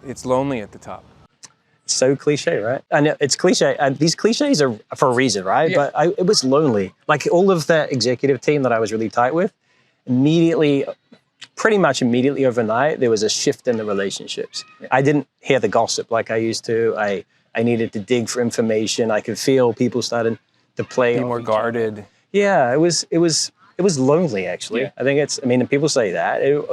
It's lonely at the top. So cliche, right? And it's cliche, and these cliches are for a reason, right? Yeah. But it was lonely. Like all of that executive team that I was really tight with, pretty much immediately overnight, there was a shift in the relationships. Yeah. I didn't hear the gossip like I used to. I needed to dig for information. I could feel people starting to play. Be more guarded. Yeah, it was lonely, actually. Yeah. I think people say that, and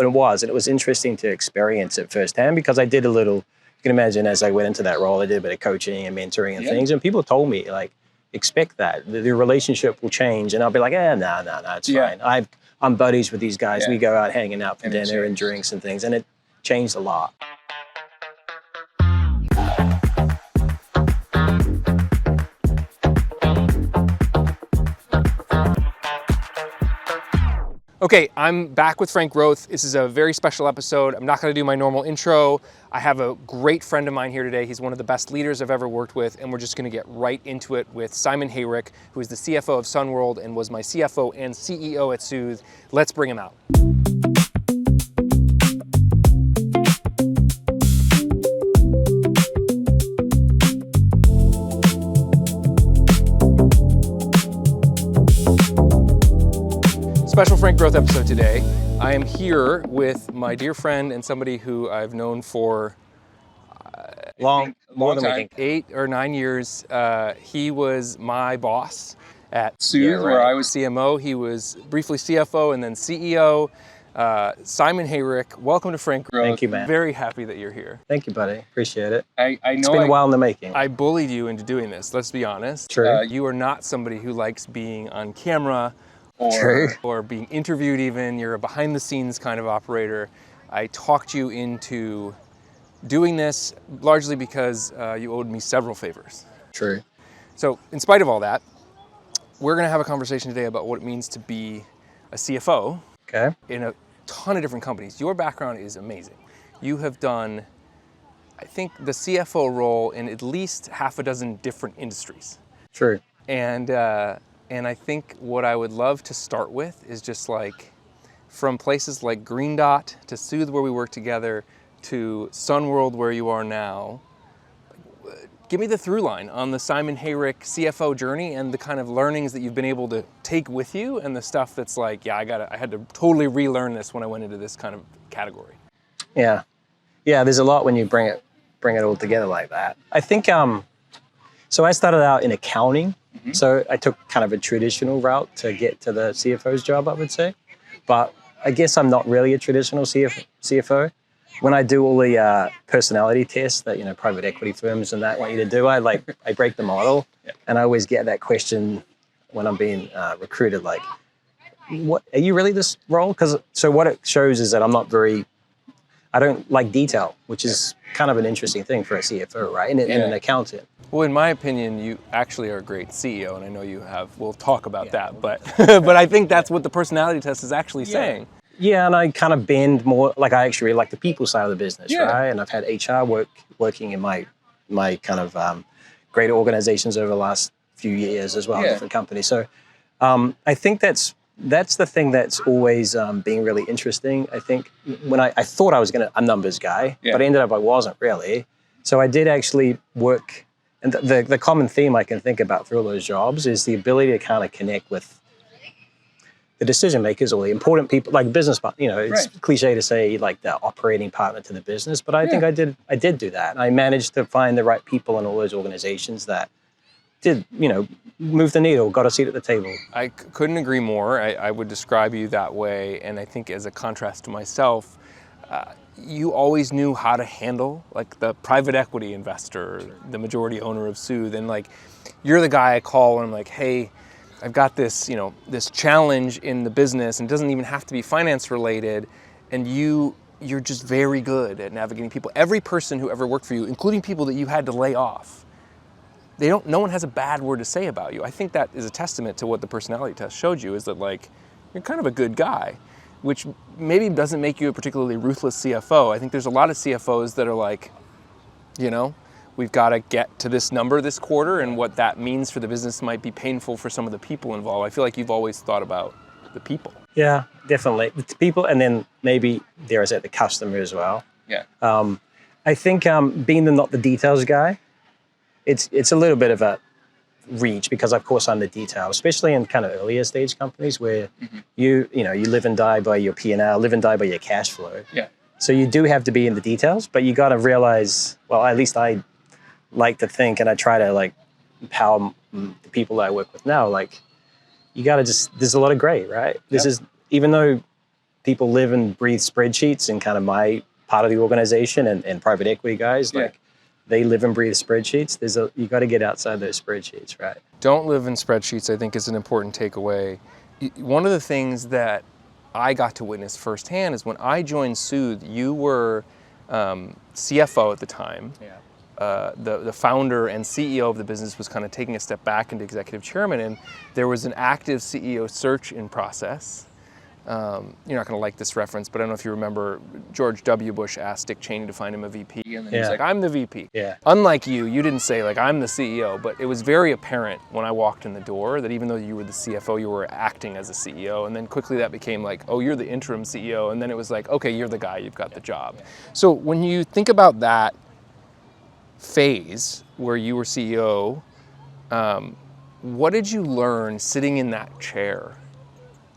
it was interesting to experience it firsthand because I did a little, you can imagine as I went into that role, I did a bit of coaching and mentoring and things, and people told me, like, expect that. The relationship will change, and I'll be like, no, it's fine. I'm buddies with these guys. Yeah. We go out hanging out for dinner and drinks and things, and it changed a lot. Okay, I'm back with Frank Roth. This is a very special episode. I'm not going to do my normal intro. I have a great friend of mine here today. He's one of the best leaders I've ever worked with, and we're just going to get right into it with Simon Heyrick, who is the CFO of Sunworld and was my CFO and CEO at Soothe. Let's bring him out. Special Frank Roth episode today. I am here with my dear friend and somebody who I've known for more than we think. 8 or 9 years. He was my boss at Soothe, where I was CMO. He was briefly CFO and then CEO. Simon Heyrick, welcome to Frank Roth. Thank you, man. Very happy that you're here. Thank you, buddy. Appreciate it. I know it's been a while in the making. I bullied you into doing this, let's be honest. True. You are not somebody who likes being on camera or being interviewed even. You're a behind-the-scenes kind of operator. I talked you into doing this largely because you owed me several favors. True. So in spite of all that, we're going to have a conversation today about what it means to be a CFO in a ton of different companies. Your background is amazing. You have done, I think, the CFO role in at least half a dozen different industries. True. And I think what I would love to start with is just like from places like Green Dot to Soothe, where we work together, to Sunworld, where you are now. Give me the through line on the Simon Heyrick CFO journey and the kind of learnings that you've been able to take with you and the stuff that's like, I had to totally relearn this when I went into this kind of category. Yeah. Yeah, there's a lot when you bring it all together like that. I think, so I started out in accounting. Mm-hmm. So I took kind of a traditional route to get to the CFO's job, I would say. But I guess I'm not really a traditional CFO. When I do all the personality tests that private equity firms and that want you to do, I break the model, and I always get that question when I'm being recruited, like, "What are you really this role?" So what it shows is that I don't like detail, which is kind of an interesting thing for a CFO, right? And an accountant. Well, in my opinion, you actually are a great CEO, and I know you have. We'll talk about that, but but I think that's what the personality test is actually saying. Yeah, and I kind of bend more, like I actually like the people side of the business, right? And I've had HR working in my kind of greater organizations over the last few years as well, different companies. So I think that's the thing that's always been really interesting. I think when I thought I was a numbers guy, but I ended up I wasn't really. So I did actually work, and the common theme I can think about through all those jobs is the ability to kind of connect with the decision makers or the important people, like business partner. It's cliche to say like the operating partner to the business, but I think I did do that. I managed to find the right people in all those organizations that did, move the needle, got a seat at the table. I couldn't agree more. I would describe you that way, and I think as a contrast to myself, you always knew how to handle like the private equity investor, the majority owner of Soothe, and like you're the guy I call when I'm like, hey, I've got this, this challenge in the business, and it doesn't even have to be finance related, and you're just very good at navigating people. Every person who ever worked for you, including people that you had to lay off, no one has a bad word to say about you. I think that is a testament to what the personality test showed you, is that like you're kind of a good guy, which maybe doesn't make you a particularly ruthless CFO. I think there's a lot of CFOs that are like, we've got to get to this number this quarter, and what that means for the business might be painful for some of the people involved. I feel like you've always thought about the people. Yeah, definitely. The people, and then maybe, dare I say, the customer as well. Yeah. I think being not the details guy, it's a little bit of a reach because of course I'm the detail, especially in kind of earlier stage companies where you live and die by your P&L, live and die by your cash flow. Yeah. So you do have to be in the details, but you got to realize, well, at least I like to think, and I try to like empower the people that I work with now. Like, you got to there's a lot of gray, right? This is, even though people live and breathe spreadsheets in kind of my part of the organization and private equity guys, like they live and breathe spreadsheets. You got to get outside those spreadsheets, right? Don't live in spreadsheets, I think, is an important takeaway. One of the things that I got to witness firsthand is when I joined Soothe, you were CFO at the time. Yeah. The founder and CEO of the business was kind of taking a step back into executive chairman, and there was an active CEO search in process. You're not going to like this reference, but I don't know if you remember, George W. Bush asked Dick Cheney to find him a VP, and then he was like, I'm the VP. Yeah. Unlike you didn't say like, I'm the CEO, but it was very apparent when I walked in the door that even though you were the CFO, you were acting as a CEO, and then quickly that became like, oh, you're the interim CEO, and then it was like, okay, you're the guy, you've got the job. So when you think about that phase where you were CEO, what did you learn sitting in that chair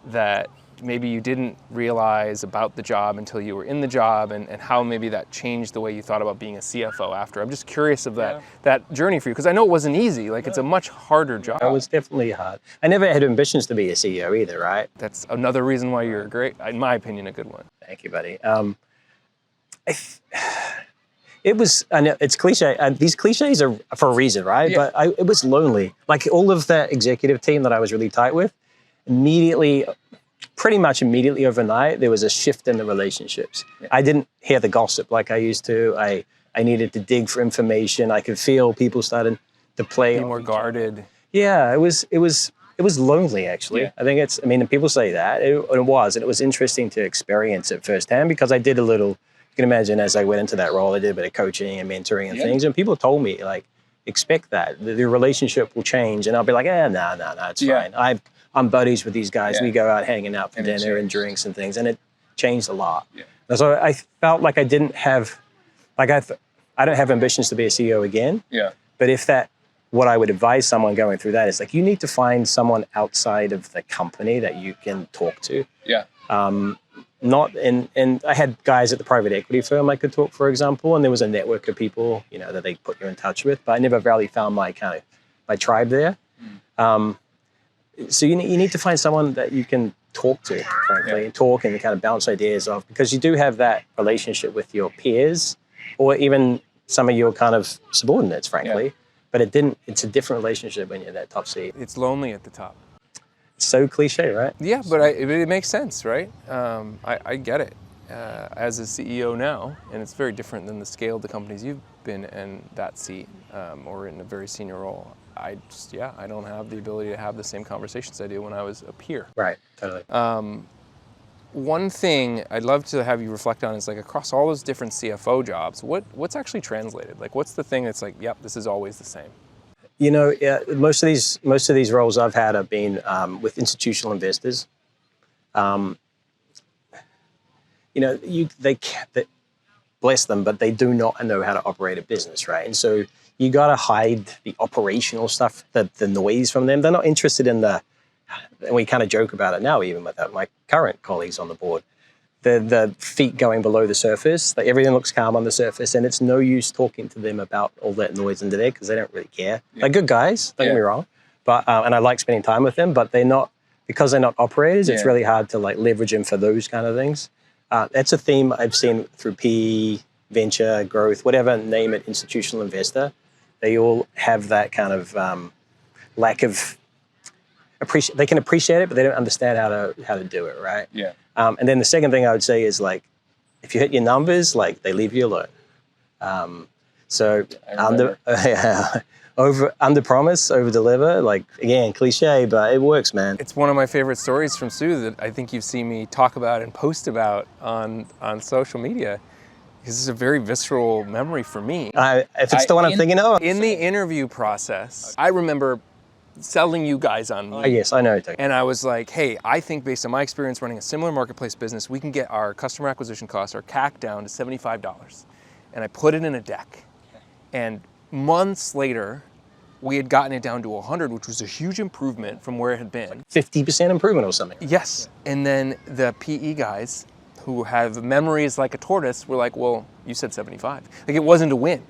that maybe you didn't realize about the job until you were in the job, and how maybe that changed the way you thought about being a CFO after? I'm just curious of that journey for you, because I know it wasn't easy. Like, it's a much harder job. It was definitely hard. I never had ambitions to be a CEO either, right? That's another reason why you're great, in my opinion, a good one. Thank you, buddy. It was, I know it's cliche, and these cliches are for a reason, right? Yeah. But it was lonely. Like, all of that executive team that I was really tight with, pretty much immediately overnight, there was a shift in the relationships. Yeah. I didn't hear the gossip like I used to. I needed to dig for information. I could feel people starting to play. Be more guarded. Yeah, it was lonely, actually. Yeah. I think people say that, and it was interesting to experience it firsthand, because I did a little, you can imagine, as I went into that role, I did a bit of coaching and mentoring and things, and people told me, like, expect that. The relationship will change, and I'll be like, no, it's fine. I'm buddies with these guys. Yeah. We go out hanging out for dinner and drinks and things, and it changed a lot. Yeah. So I felt like I didn't have, like I don't have ambitions to be a CEO again. Yeah. But what I would advise someone going through that is, like, you need to find someone outside of the company that you can talk to. Yeah. And I had guys at the private equity firm I could talk, for example, and there was a network of people, that they put you in touch with, but I never really found my tribe there. So you need to find someone that you can talk to, frankly, and talk and kind of bounce ideas off, because you do have that relationship with your peers, or even some of your kind of subordinates, frankly. Yeah. But it's a different relationship when you're in that top seat. It's lonely at the top. It's so cliche, right? Yeah, but it makes sense, right? I get it. As a CEO now, and it's very different than the scale of the companies you've been in that seat, or in a very senior role. I don't have the ability to have the same conversations I do when I was a peer. Right, totally. One thing I'd love to have you reflect on is, like, across all those different CFO jobs, what's actually translated? Like, what's the thing that's like, yep, this is always the same? Most of these roles I've had have been with institutional investors. They bless them, but they do not know how to operate a business, right? And so you got to hide the operational stuff, the noise from them. They're not interested in and we kind of joke about it now, even with my current colleagues on the board, the feet going below the surface. Like, everything looks calm on the surface, and it's no use talking to them about all that noise under there, because they don't really care. Yeah. They're good guys, don't get me wrong, but and I like spending time with them, but because they're not operators, it's really hard to, like, leverage them for those kind of things. That's a theme I've seen through PE, venture, growth, whatever, name it, institutional investor. They all have that kind of lack of appreciation. They can appreciate it, but they don't understand how to do it, right? Yeah. And then the second thing I would say is, like, if you hit your numbers, like, they leave you alone. So under promise, over deliver. Like, again, cliche, but it works, man. It's one of my favorite stories from Soothe that I think you've seen me talk about and post about on social media. This is a very visceral memory for me. If it's the one I'm thinking of. In the interview process, I remember selling you guys on me. Yes, I know. And I was like, hey, I think based on my experience running a similar marketplace business, we can get our customer acquisition costs, our CAC, down to $75. and I put it in a deck. And months later, we had gotten it down to 100, which was a huge improvement from where it had been. 50% improvement or something. Yes. And then the PE guys who have memories like a tortoise were like, well, you said 75. Like, it wasn't a win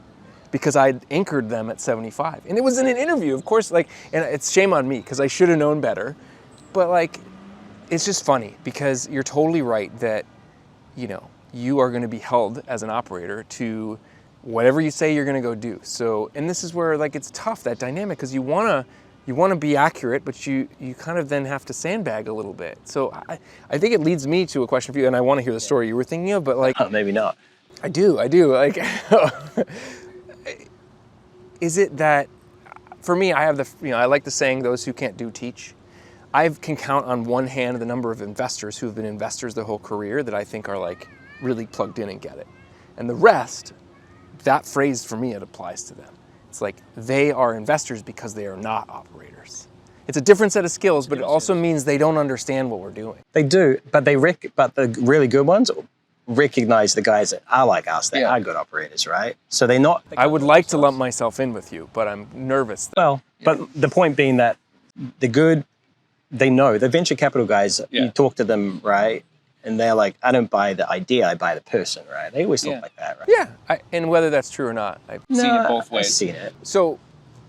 because I'd anchored them at 75. And it was in an interview, of course, like, and it's shame on me because I should have known better. But like, it's just funny because you're totally right that, you know, you are going to be held as an operator to whatever you say you're going to go do. So, and this is where like it's tough, that dynamic, because you want to be accurate, but you kind of then have to sandbag a little bit. So I think it leads me to a question for you, and I want to hear the story you were thinking of, but like Maybe not. I do like is it that for me, I have the, I like the saying, those who can't do teach. I can count on one hand the number of investors who have been investors their whole career that I think are like really plugged in and get it. And the rest, that phrase for me, it applies to them. It's like they are investors because they are not operators. It's a different set of skills, but it also means they don't understand what we're doing. They do, but the really good ones recognize the guys that are like us, that are good operators, right? So they're not. I would like to lump myself in with you, but I'm nervous. Well, but the point being that the good, they know, the venture capital guys, you talk to them, right? And they're like, I don't buy the idea, I buy the person, right? They always talk like that, right? Yeah, and whether that's true or not, I've seen it both ways. I've seen it. So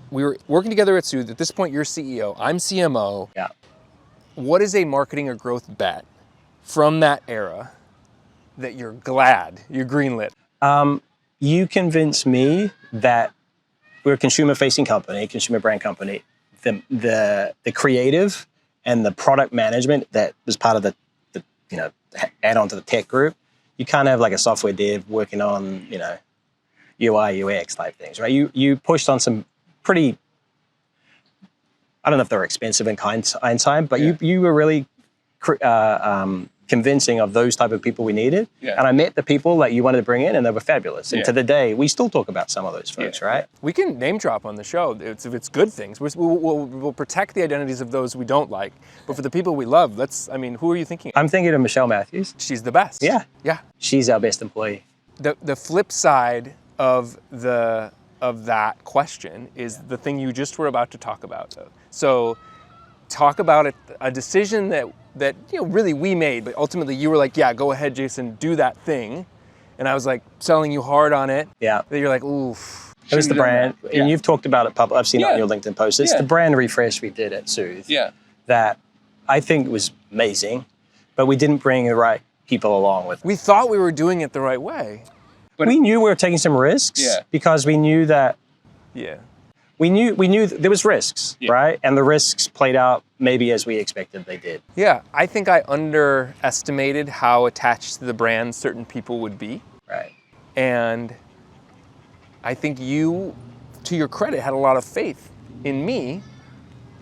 we were working together at Soothe. At this point, you're CEO, I'm CMO. Yeah. What is a marketing or growth bet from that era that you're glad you greenlit? You convince me that we're a consumer-facing company, consumer brand company. The creative and the product management that was part of the add on to the tech group, you can't have like a software dev working on, UI, UX type things, right? You pushed on some pretty, I don't know if they were expensive in hindsight, but you were really convincing of those type of people we needed. Yeah. And I met the people that you wanted to bring in, and they were fabulous. And to the day, we still talk about some of those folks, right? We can name drop on the show if it's good things. We'll protect the identities of those we don't like. But for the people we love, who are you thinking of? I'm thinking of Michelle Matthews. She's the best. Yeah. Yeah. She's our best employee. The flip side of that question is the thing you just were about to talk about. So talk about a decision that really we made, but ultimately you were like, yeah, go ahead, Jason, do that thing. And I was like selling you hard on it. Yeah. That you're like, oof. It was the brand, and you've talked about it publicly. I've seen it on your LinkedIn posts. It's the brand refresh we did at Soothe that I think was amazing, but we didn't bring the right people along with it. We thought we were doing it the right way. But we knew we were taking some risks because we knew that we knew there was risks, right? And the risks played out maybe as we expected they did. Yeah, I think I underestimated how attached to the brand certain people would be. Right. And I think you, to your credit, had a lot of faith in me.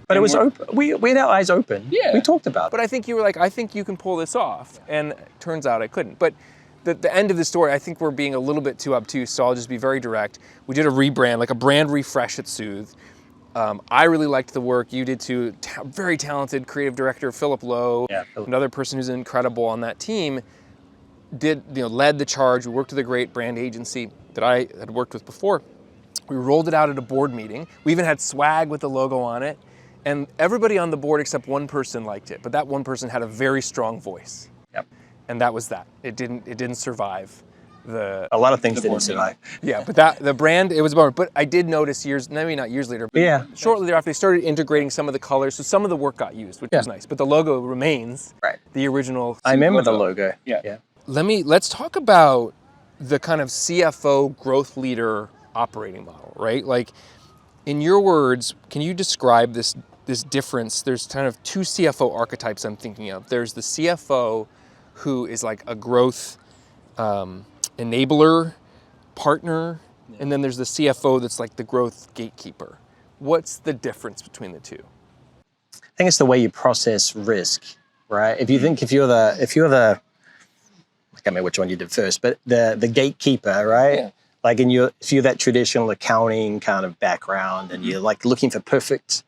But it was open. We had our eyes open. Yeah. We talked about it. But I think you were like, I think you can pull this off. And it turns out I couldn't. But the end of the story, I think we're being a little bit too obtuse, so I'll just be very direct. We did a rebrand, like a brand refresh at Soothe. I really liked the work. You did too. Very talented creative director, Philip Lowe, another person who's incredible on that team, led the charge. We worked with a great brand agency that I had worked with before. We rolled it out at a board meeting. We even had swag with the logo on it. And everybody on the board except one person liked it, but that one person had a very strong voice. Yep. And that was that. It didn't survive a lot of things didn't survive. Yeah, but the brand, it was a bummer. But I did notice maybe not years later, but shortly thereafter, they started integrating some of the colors, so some of the work got used, which was nice. But the logo remains the original. I remember the logo. Yeah. Let's talk about the kind of CFO growth leader operating model, right? Like, in your words, can you describe this difference? There's kind of two CFO archetypes I'm thinking of. There's the CFO who is like a growth enabler, partner, and then there's the CFO that's like the growth gatekeeper. What's the difference between the two? I think it's the way you process risk, right? If you're the, I can't remember which one you did first, but the gatekeeper, right? Yeah. Like if you're that traditional accounting kind of background and you're like looking for perfect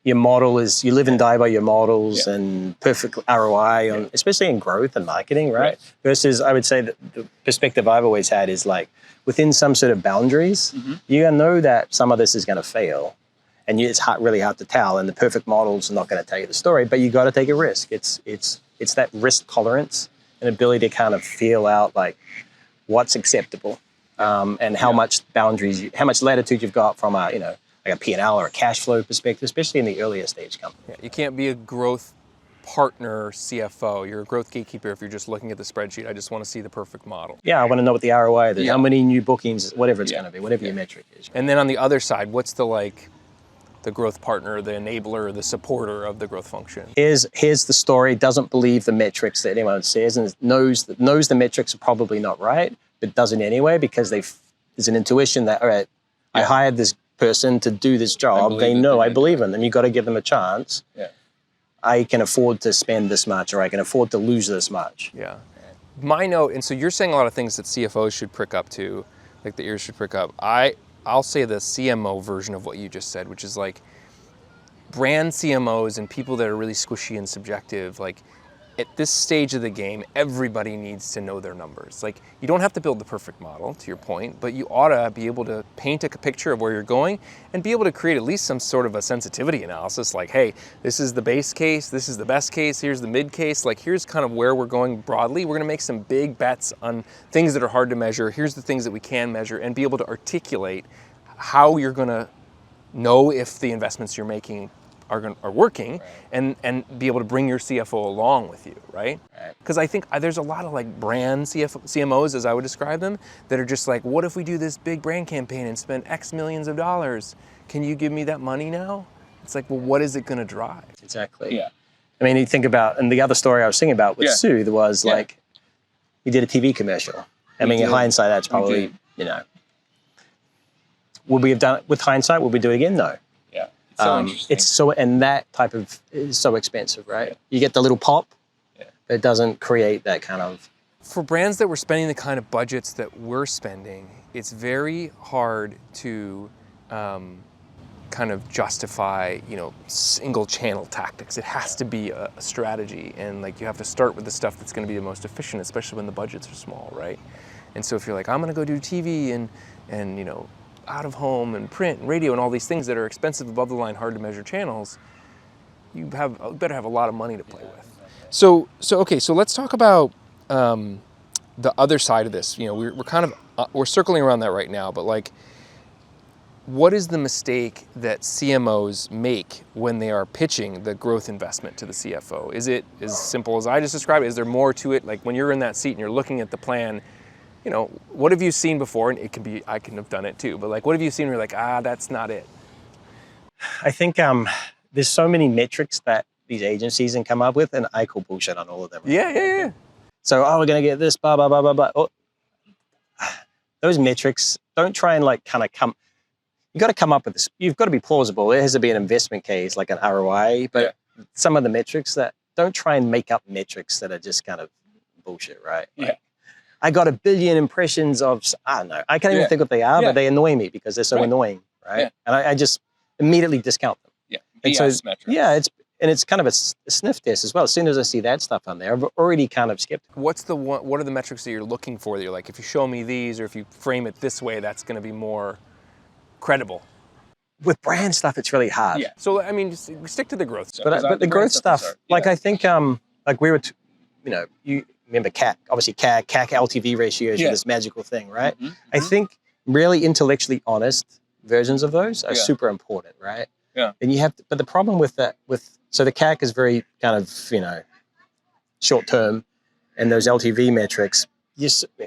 your model is, you live and die by your models and perfect ROI on, especially in growth and marketing, right? Versus, I would say that the perspective I've always had is like, within some sort of boundaries, you know that some of this is going to fail, and it's really hard to tell, and the perfect model's not going to tell you the story, but you got to take a risk. It's that risk tolerance and ability to kind of feel out like what's acceptable, and how much boundaries, how much latitude you've got from a, like a P&L or a cash flow perspective, especially in the earlier stage company. Yeah, you can't be a growth partner CFO. You're a growth gatekeeper if you're just looking at the spreadsheet. I just want to see the perfect model. Yeah, I want to know what the ROI is, how many new bookings, whatever it's going to be, whatever your metric is. And then on the other side, what's the growth partner, the enabler, the supporter of the growth function? Here's the story, doesn't believe the metrics that anyone says, and knows the metrics are probably not right, but does it anyway because there's an intuition that, all right, I hired this person to do this job. They know I believe in them. You got to give them a chance. Yeah. I can afford to spend this much, or I can afford to lose this much. Yeah. My note, and so you're saying a lot of things that CFOs should prick up to, like the ears should prick up. I'll say the CMO version of what you just said, which is like brand CMOs and people that are really squishy and subjective. Like at this stage of the game, everybody needs to know their numbers. Like you don't have to build the perfect model, to your point, but you ought to be able to paint a picture of where you're going and be able to create at least some sort of a sensitivity analysis. Like, hey, this is the base case, this is the best case, here's the mid case. Like here's kind of where we're going broadly. We're gonna make some big bets on things that are hard to measure. Here's the things that we can measure, and be able to articulate how you're gonna know if the investments you're making are working, and be able to bring your CFO along with you, right? Because I think there's a lot of like brand CMOs, as I would describe them, that are just like, what if we do this big brand campaign and spend X millions of dollars? Can you give me that money now? It's like, well, what is it going to drive? Exactly. Yeah. I mean, you think about, and the other story I was thinking about with Soothe was like, he did a TV commercial. I mean, in hindsight, that's probably, would we have done it with hindsight? Would we do it again? No. It's so, and that type of is so expensive, right? You get the little pop, but it doesn't create that kind of. For brands that were spending the kind of budgets that we're spending, it's very hard to kind of justify, single channel tactics. It has to be a strategy, and like you have to start with the stuff that's going to be the most efficient, especially when the budgets are small, right? And so if you're like, I'm going to go do TV and out of home and print and radio and all these things that are expensive, above the line, hard to measure channels, you better have a lot of money to play with. So let's talk about the other side of this. We're circling around that right now, but like, what is the mistake that CMOs make when they are pitching the growth investment to the CFO? Is it as simple as I just described? Is there more to it? Like when you're in that seat and you're looking at the plan, what have you seen before? And it can be, I can have done it too, but like, what have you seen where you're like, that's not it? I think there's so many metrics that these agencies can come up with, and I call bullshit on all of them. Right? Yeah. So, we're going to get this, blah, blah, blah, blah, blah. Oh, those metrics, don't try and like kind of you got to come up with this. You've got to be plausible. There has to be an investment case, like an ROI, but some of the metrics that, don't try and make up metrics that are just kind of bullshit, right? Like, I got 1 billion impressions of, I don't know, I can't even think what they are, but they annoy me because they're so annoying, right? And I just immediately discount them. Yeah, and BS metrics. Yeah, it's kind of a sniff test as well. As soon as I see that stuff on there, I'm already kind of skeptical. What are the metrics that you're looking for that you're like, if you show me these, or if you frame it this way, that's going to be more credible? With brand stuff, it's really hard. Yeah. So, I mean, just stick to the growth stuff. But the growth stuff, like I think, like we were, you remember CAC, obviously CAC LTV ratios are this magical thing, right? I think really intellectually honest versions of those are super important, right? Yeah. And you have, but the problem with that, so the CAC is very kind of, short term, and those LTV metrics,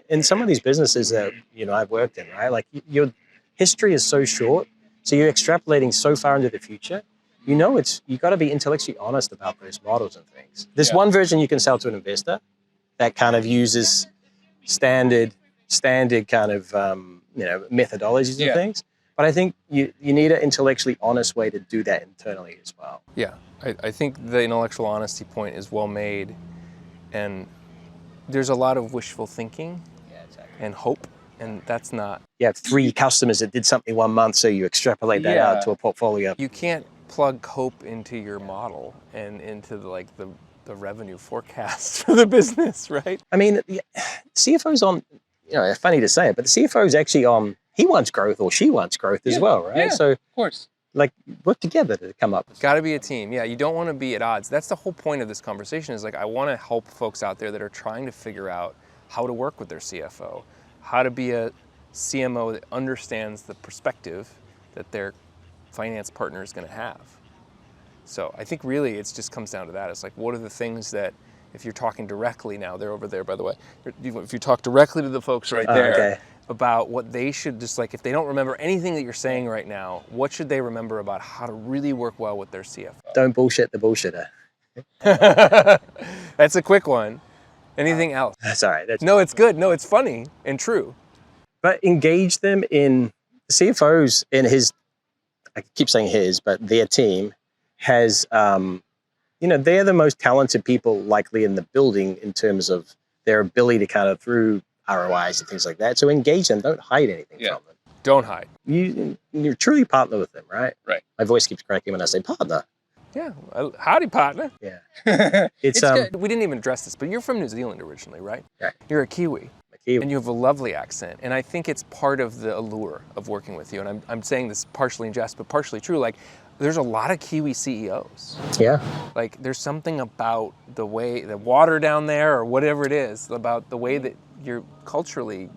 in some of these businesses that, I've worked in, right? Like your history is so short, so you're extrapolating so far into the future, you got to be intellectually honest about those models and things. There's one version you can sell to an investor that kind of uses standard kind of, methodologies and things. But I think you need an intellectually honest way to do that internally as well. Yeah, I think the intellectual honesty point is well made, and there's a lot of wishful thinking and hope, and that's not. You have 3 customers that did something 1 month, so you extrapolate that out to a portfolio. You can't plug Cope into your model and into the revenue forecast for the business, right? I mean, the CFO's on, funny to say it, but the CFO's actually on, he wants growth or she wants growth as well, right? Yeah, so, of course. Like, work together to come up with Got to be a team. Yeah, you don't want to be at odds. That's the whole point of this conversation is like, I want to help folks out there that are trying to figure out how to work with their CFO, how to be a CMO that understands the perspective that their finance partner is going to have. So I think really it just comes down to that. It's like, what are the things that, if you're talking directly now, they're over there, by the way, if you talk directly to the folks right there about what they should just like, if they don't remember anything that you're saying right now, what should they remember about how to really work well with their CFO? Don't bullshit the bullshitter. That's a quick one. Anything else? That's all right. No, it's good. No, it's funny and true. But engage them in CFOs in his, I keep saying his, but their team has, they're the most talented people likely in the building in terms of their ability to kind of through ROIs and things like that. So engage them. Don't hide anything from them. Don't hide. You're truly partner with them, right? Right. My voice keeps cracking when I say partner. Yeah. Howdy, partner. Yeah. It's good. We didn't even address this, but you're from New Zealand originally, right? Yeah. You're a Kiwi. Kiwi. And you have a lovely accent. And I think it's part of the allure of working with you. And I'm saying this partially in jest, but partially true. Like, there's a lot of Kiwi CEOs. Yeah. Like, there's something about the way, the water down there or whatever it is, about the way that you're culturally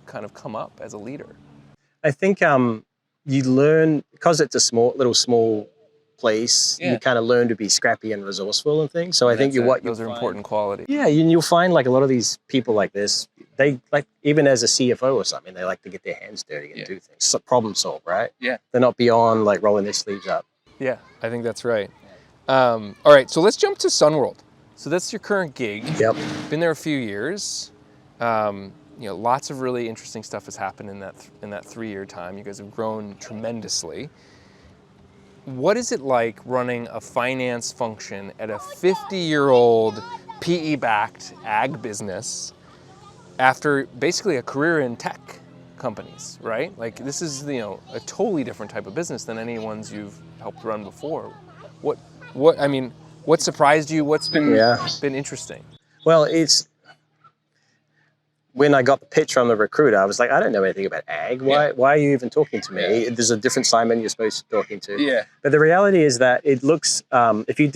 kind of come up as a leader. I think you learn, because it's a small place, you kind of learn to be scrappy and resourceful and things. So I think those are important qualities. Yeah, you'll find like a lot of these people like this, they like, even as a CFO or something, they like to get their hands dirty and do things. So problem solve, right? Yeah. They're not beyond like rolling their sleeves up. Yeah, I think that's right. All right, so let's jump to Sunworld. So that's your current gig. Yep. Been there a few years. Lots of really interesting stuff has happened in that 3-year time. You guys have grown tremendously. What is it like running a finance function at a 50-year-old PE-backed ag business after basically a career in tech companies, right? Like, this is, a totally different type of business than any ones you've helped run before. What surprised you? What's been interesting? Well, when I got the pitch from the recruiter, I was like, I don't know anything about ag. Why are you even talking to me? Yeah. There's a different Simon you're supposed to be talking to. Yeah. But the reality is that it looks, if you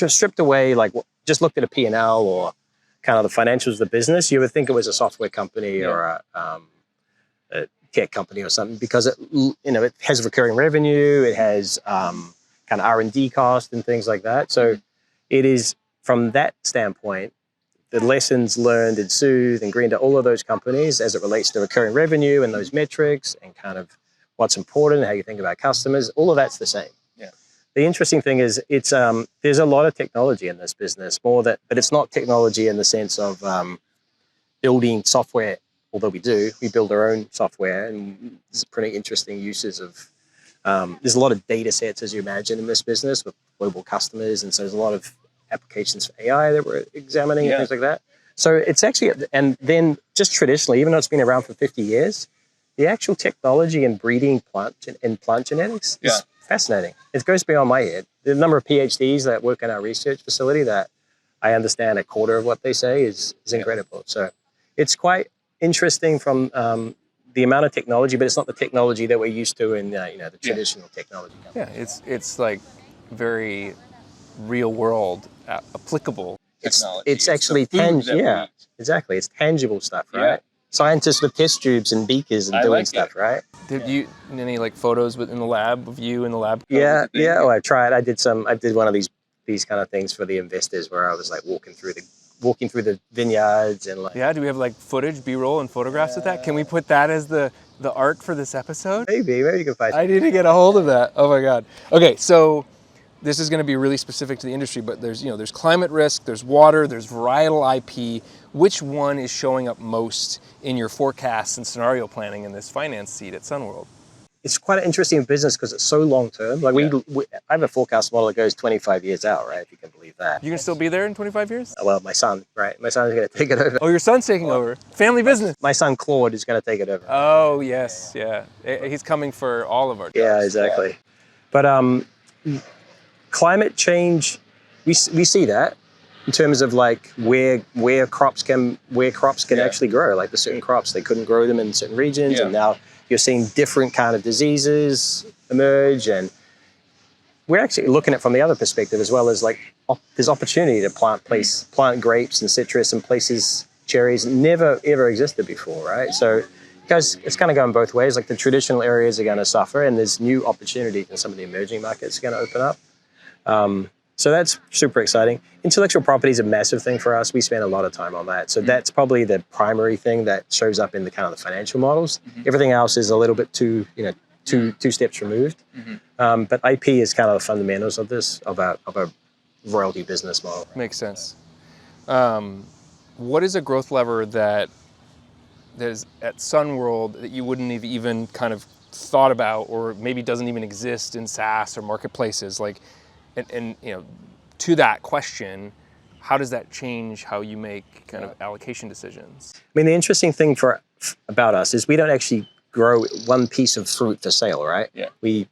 stripped away, like just looked at a P&L or kind of the financials of the business, you would think it was a software company or a tech company or something, because it has recurring revenue, it has kind of R&D cost and things like that. So it is, from that standpoint, the lessons learned in Soothe and greenlit, all of those companies as it relates to recurring revenue and those metrics and kind of what's important, how you think about customers, all of that's the same. Yeah. The interesting thing is there's a lot of technology in this business, but it's not technology in the sense of building software, although we build our own software, and there's pretty interesting uses of, there's a lot of data sets, as you imagine, in this business with global customers, and so there's a lot of applications for AI that we're examining and things like that. So it's actually, and then just traditionally, even though it's been around for 50 years, the actual technology in breeding plant genetics is fascinating. It goes beyond my head. The number of PhDs that work in our research facility that I understand a quarter of what they say is incredible. So it's quite interesting from the amount of technology, but it's not the technology that we're used to in the traditional technology companies. Yeah, it's like very real world applicable technology. It's actually tangible. Yeah, exactly. It's tangible stuff, right? Yeah. Scientists with test tubes and beakers and doing stuff, right? Did you any like photos in the lab of you in the lab? Yeah. Oh, I tried. I did one of these kind of things for the investors where I was like walking through the vineyards and like. Yeah. Do we have like footage, B-roll, and photographs of that? Can we put that as the art for this episode? Maybe you can find. I need to get a hold of that. Oh my God. Okay, so. This is going to be really specific to the industry, but there's climate risk, there's water, there's varietal IP. Which one is showing up most in your forecasts and scenario planning in this finance seat at Sunworld? It's quite an interesting business because it's so long term. Like I have a forecast model that goes 25 years out, right? If you can believe that. You can still be there in 25 years? Well, my son, right? My son's going to take it over. Oh, your son's taking over. Family business. My son Claude is going to take it over. Oh, yes, yeah. He's coming for all of our jobs. Yeah, exactly. But climate change, we see that in terms of like where crops can actually grow. Like the certain crops, they couldn't grow them in certain regions, and now you're seeing different kind of diseases emerge. And we're actually looking at it from the other perspective as well, as like there's opportunity to plant grapes and citrus in places cherries never ever existed before, right? So guys, it's kind of going both ways. Like the traditional areas are going to suffer, and there's new opportunity in some of the emerging markets going to open up. So that's super exciting. Intellectual property is a massive thing for us. We spend a lot of time on that. So that's probably the primary thing that shows up in the kind of the financial models. Everything else is a little bit two steps removed. But IP is kind of the fundamentals of this, of a royalty business model. Makes sense. What is a growth lever that there's at Sunworld that you wouldn't have even kind of thought about, or maybe doesn't even exist in SaaS or marketplaces? Like, and you know, to that question, how does that change how you make kind of allocation decisions? I mean, the interesting thing about us is we don't actually grow one piece of fruit for sale, right? Yeah. We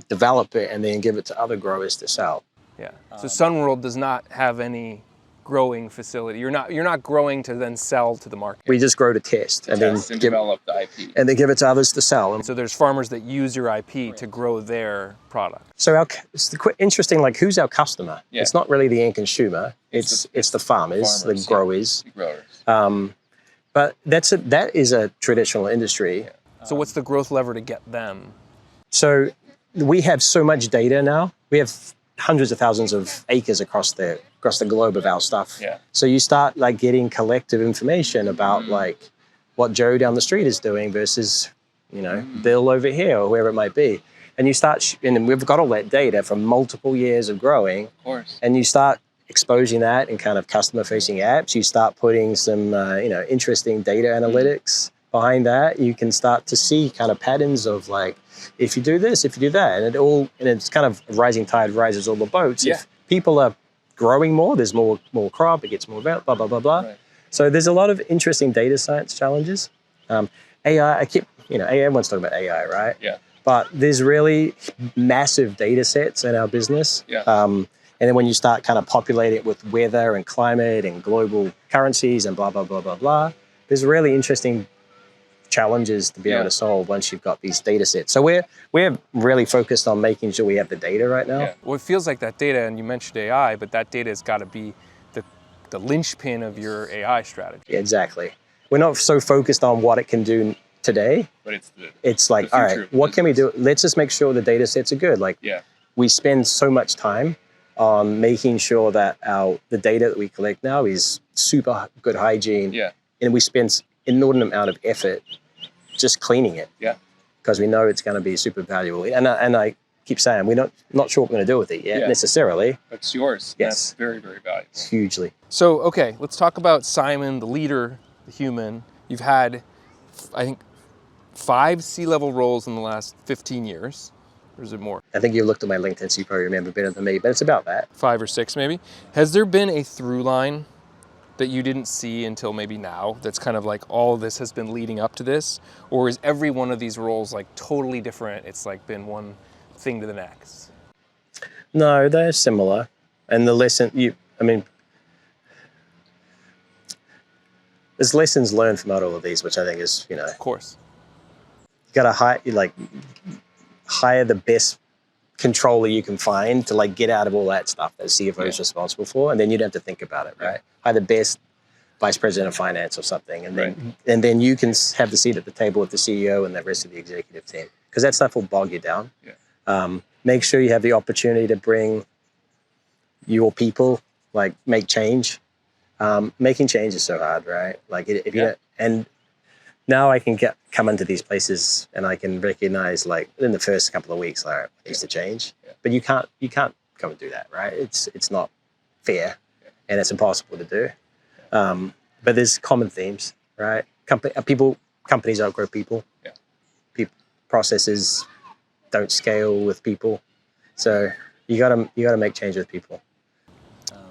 develop it and then give it to other growers to sell. Yeah. So Sunworld does not have any growing facility. You're not growing to then sell to the market. We just grow to test and then develop the IP. And then give it to others to sell. So there's farmers that use your IP to grow their product. So it's interesting, like who's our customer? Yeah. It's not really the end consumer. It's the farmers, the growers. The growers. But that is a traditional industry. Yeah. So what's the growth lever to get them? So we have so much data now. We have hundreds of thousands of acres across the globe of our stuff. Yeah. So you start like getting collective information about like what Joe down the street is doing versus, you know, Bill over here or whoever it might be. And you start, and we've got all that data from multiple years of growing. Of course. And you start exposing that in kind of customer-facing apps. You start putting some, interesting data analytics behind that. You can start to see kind of patterns of like, if you do this, if you do that, and it's kind of rising tide rises all the boats. Yeah. If people are growing more, there's more crop, it gets more blah, blah, blah, blah. Right. So there's a lot of interesting data science challenges. AI, everyone's talking about AI, right? Yeah. But there's really massive data sets in our business. Yeah. And then when you start kind of populating it with weather and climate and global currencies and blah, blah, blah, blah, blah, there's really interesting challenges to be able to solve once you've got these data sets. So we're really focused on making sure we have the data right now. Yeah. Well, it feels like that data, and you mentioned AI, but that data has got to be the linchpin of your AI strategy. Yeah, exactly. We're not so focused on what it can do today. But it's like, all right, what can we do? Let's just make sure the data sets are good. Like, we spend so much time on making sure that the data that we collect now is super good hygiene. Yeah. And we spend inordinate amount of effort just cleaning it. Yeah. Because we know it's going to be super valuable. And I keep saying, we're not sure what we're going to do with it yet necessarily. But it's yours. Yes. That's very, very valuable. Hugely. So, okay, let's talk about Simon, the leader, the human. You've had, I think, 5 C-level roles in the last 15 years. Or is it more? I think you looked at my LinkedIn, so you probably remember better than me, but it's about that. 5 or 6 maybe. Has there been a through line that you didn't see until maybe now, that's kind of like all of this has been leading up to this? Or is every one of these roles like totally different? It's like been one thing to the next? No, they're similar. And the lesson, there's lessons learned from all of these, which I think is, Of course. You got to hire the best controller you can find to like get out of all that stuff that CFO is responsible for, and then you don't have to think about it, right? Hire the best vice president of finance or something, and then you can have the seat at the table with the CEO and the rest of the executive team, because that stuff will bog you down. Make sure you have the opportunity to bring your people, like make change. Making change is so hard, right? Like if you don't, and now I can come into these places and I can recognize, like in the first couple of weeks, like it needs to change. But you can't come and do that, right? It's not fair, and it's impossible to do. But there's common themes, right? Companies outgrow people. Processes don't scale with people, so you gotta make change with people.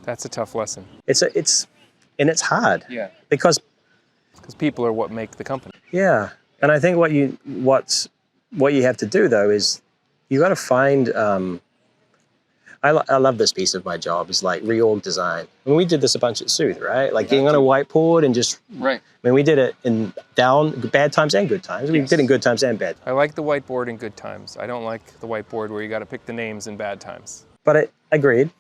That's a tough lesson. It's hard. Yeah. Because people are what make the company. Yeah, and I think what you have to do though is you got to find. I love this piece of my job is like reorg design. I mean, we did this a bunch at Soothe, right? Like getting on a whiteboard and just. Right. I mean, we did it in bad times and good times. We did it in good times and bad. I like the whiteboard in good times. I don't like the whiteboard where you got to pick the names in bad times. But agreed.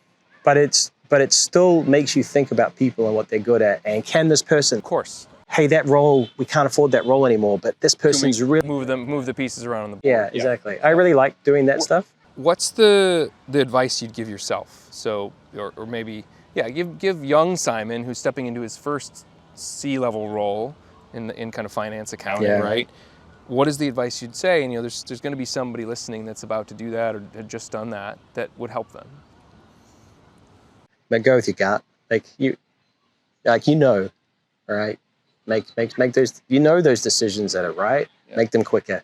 But it still makes you think about people and what they're good at. And can this person? Of course. Hey, that role, we can't afford that role anymore. But this person's really move the pieces around on the board. Yeah, exactly. I really like doing that stuff. What's the advice you'd give yourself? So, or maybe, give young Simon, who's stepping into his first C-level role in kind of finance accounting, right? What is the advice you'd say? And there's going to be somebody listening that's about to do that or had just done that would help them. But go with your gut. All right. Make those. Those decisions that are right. Yeah. Make them quicker.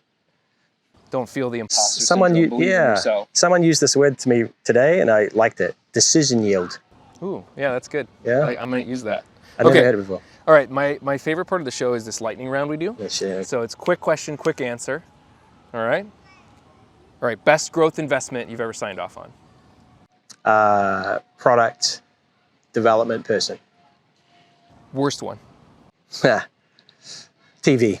Don't feel the imposter syndrome. Someone used this word to me today, and I liked it. Decision yield. Ooh, yeah, that's good. Yeah, I'm gonna use that. I've never heard it before. All right, my favorite part of the show is this lightning round we do. So it's quick question, quick answer. All right. Best growth investment you've ever signed off on? Product development person. Worst one. TV.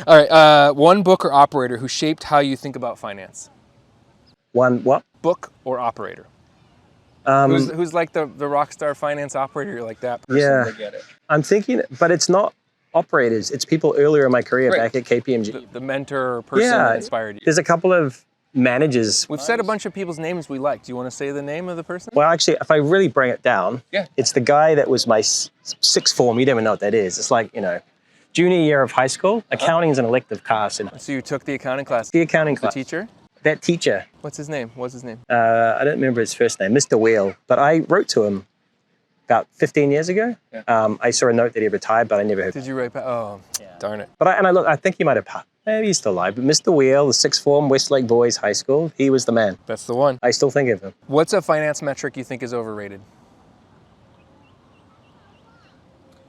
All right, one book or operator who shaped how you think about finance. One what? Book or operator. Who's like the rock star finance operator? You're like that person. Yeah, I get it. I'm thinking, but it's not operators. It's people earlier in my career back at KPMG. The mentor or person that inspired you. There's a couple of managers. We've said a bunch of people's names we like. Do you want to say the name of the person? Well, actually, if I really bring it down, it's the guy that was my sixth form. You don't even know what that is. It's like, junior year of high school. Accounting is an elective class. So you took the accounting class? The accounting class. The teacher? That teacher. What's his name? I don't remember his first name, Mr. Wheel. But I wrote to him about 15 years ago. Yeah. I saw a note that he retired, but I never heard. Did you write back? Oh, darn it. But I think he might have, maybe he's still alive. But Mr. Wheel, the sixth form, Westlake Boys High School, he was the man. That's the one. I still think of him. What's a finance metric you think is overrated?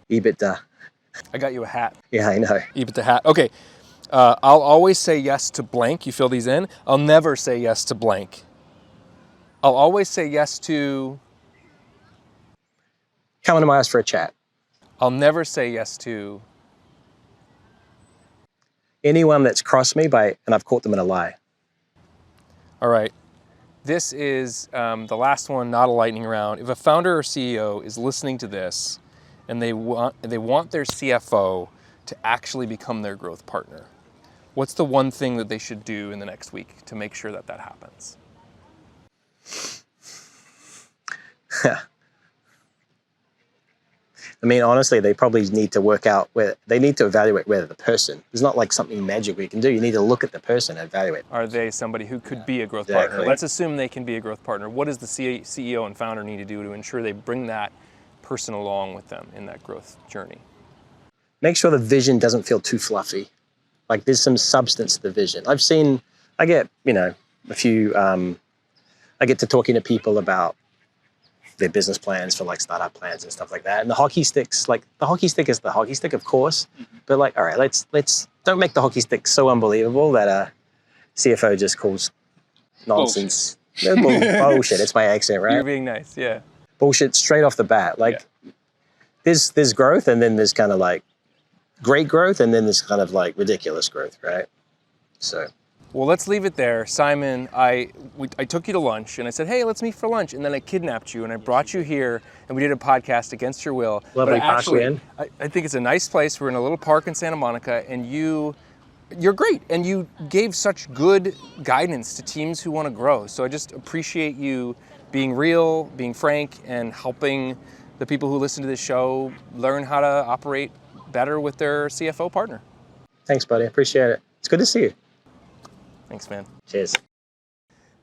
EBITDA. I got you a hat. Yeah, I know. EBITDA hat. Okay. I'll always say yes to blank. You fill these in. I'll never say yes to blank. I'll always say yes to... Coming to my house for a chat. I'll never say yes to... Anyone that's crossed me and I've caught them in a lie. All right. This is the last one, not a lightning round. If a founder or CEO is listening to this and they want their CFO to actually become their growth partner, what's the one thing that they should do in the next week to make sure that happens? I mean, honestly, they probably need to evaluate whether the person, there's not like something magic we can do. You need to look at the person and evaluate. Are they somebody who could be a growth partner? Let's assume they can be a growth partner. What does the CEO and founder need to do to ensure they bring that person along with them in that growth journey? Make sure the vision doesn't feel too fluffy. Like there's some substance to the vision. I get to talking to people about their business plans for like startup plans and stuff like that. And the hockey stick is the hockey stick, of course. But like, all right, let's don't make the hockey stick so unbelievable that a CFO just calls nonsense. Bullshit. It's my accent, right? You're being nice, yeah. Bullshit straight off the bat. Like there's growth, and then there's kind of like great growth, and then there's kind of like ridiculous growth, right? So. Well, let's leave it there. Simon, I took you to lunch and I said, hey, let's meet for lunch. And then I kidnapped you and I brought you here and we did a podcast against your will. Lovely park we're in. I think it's a nice place. We're in a little park in Santa Monica and you're great. And you gave such good guidance to teams who want to grow. So I just appreciate you being real, being frank, and helping the people who listen to this show learn how to operate better with their CFO partner. Thanks, buddy. I appreciate it. It's good to see you. Thanks, man. Cheers.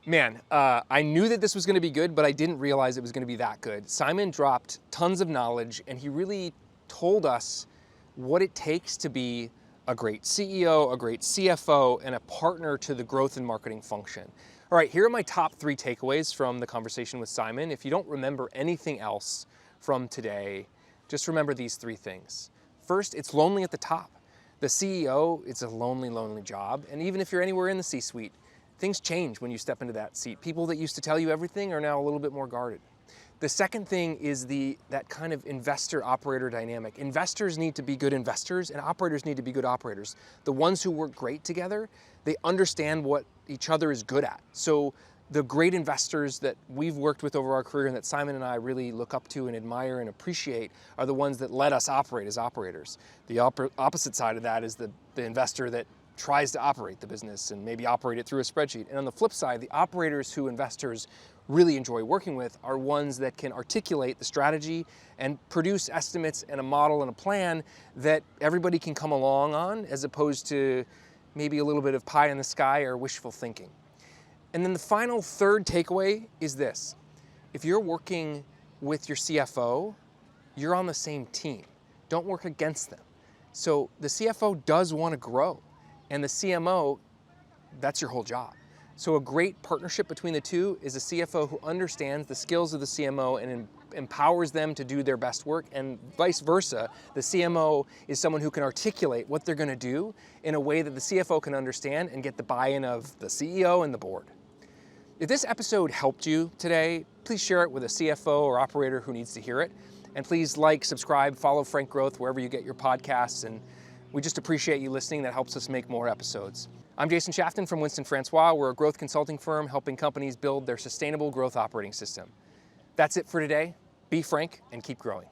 Man, I knew that this was going to be good, but I didn't realize it was going to be that good. Simon dropped tons of knowledge, and he really told us what it takes to be a great CEO, a great CFO, and a partner to the growth and marketing function. All right, here are my top 3 takeaways from the conversation with Simon. If you don't remember anything else from today, just remember these 3 things. First, it's lonely at the top. The CEO, it's a lonely, lonely job. And even if you're anywhere in the C-suite, things change when you step into that seat. People that used to tell you everything are now a little bit more guarded. The second thing is that kind of investor-operator dynamic. Investors need to be good investors and operators need to be good operators. The ones who work great together, they understand what each other is good at. So the great investors that we've worked with over our career and that Simon and I really look up to and admire and appreciate are the ones that let us operate as operators. The opposite side of that is the investor that tries to operate the business and maybe operate it through a spreadsheet. And on the flip side, the operators who investors really enjoy working with are ones that can articulate the strategy and produce estimates and a model and a plan that everybody can come along on, as opposed to maybe a little bit of pie in the sky or wishful thinking. And then the final third takeaway is this. If you're working with your CFO, you're on the same team. Don't work against them. So the CFO does want to grow, and the CMO, that's your whole job. So a great partnership between the two is a CFO who understands the skills of the CMO and empowers them to do their best work, and vice versa. The CMO is someone who can articulate what they're going to do in a way that the CFO can understand and get the buy-in of the CEO and the board. If this episode helped you today, please share it with a CFO or operator who needs to hear it. And please like, subscribe, follow Frank Growth wherever you get your podcasts. And we just appreciate you listening. That helps us make more episodes. I'm Jason Shafton from Winston Francois. We're a growth consulting firm helping companies build their sustainable growth operating system. That's it for today. Be frank and keep growing.